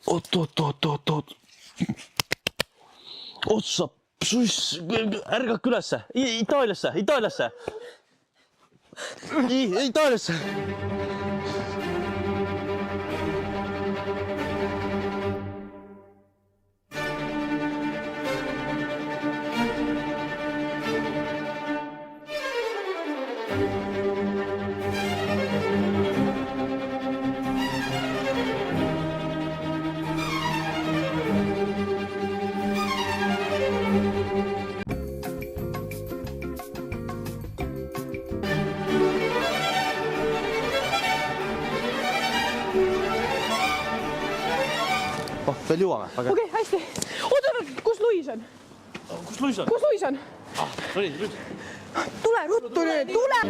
Oot. Otsa, suss, ärgake ülesse. Itaaliasse. Veel jõuame. Okei, hästi. Oota, kus Luis on? Kus Luis on? Kus Luis on? Luis. Tule, ruttu nüüd, tule!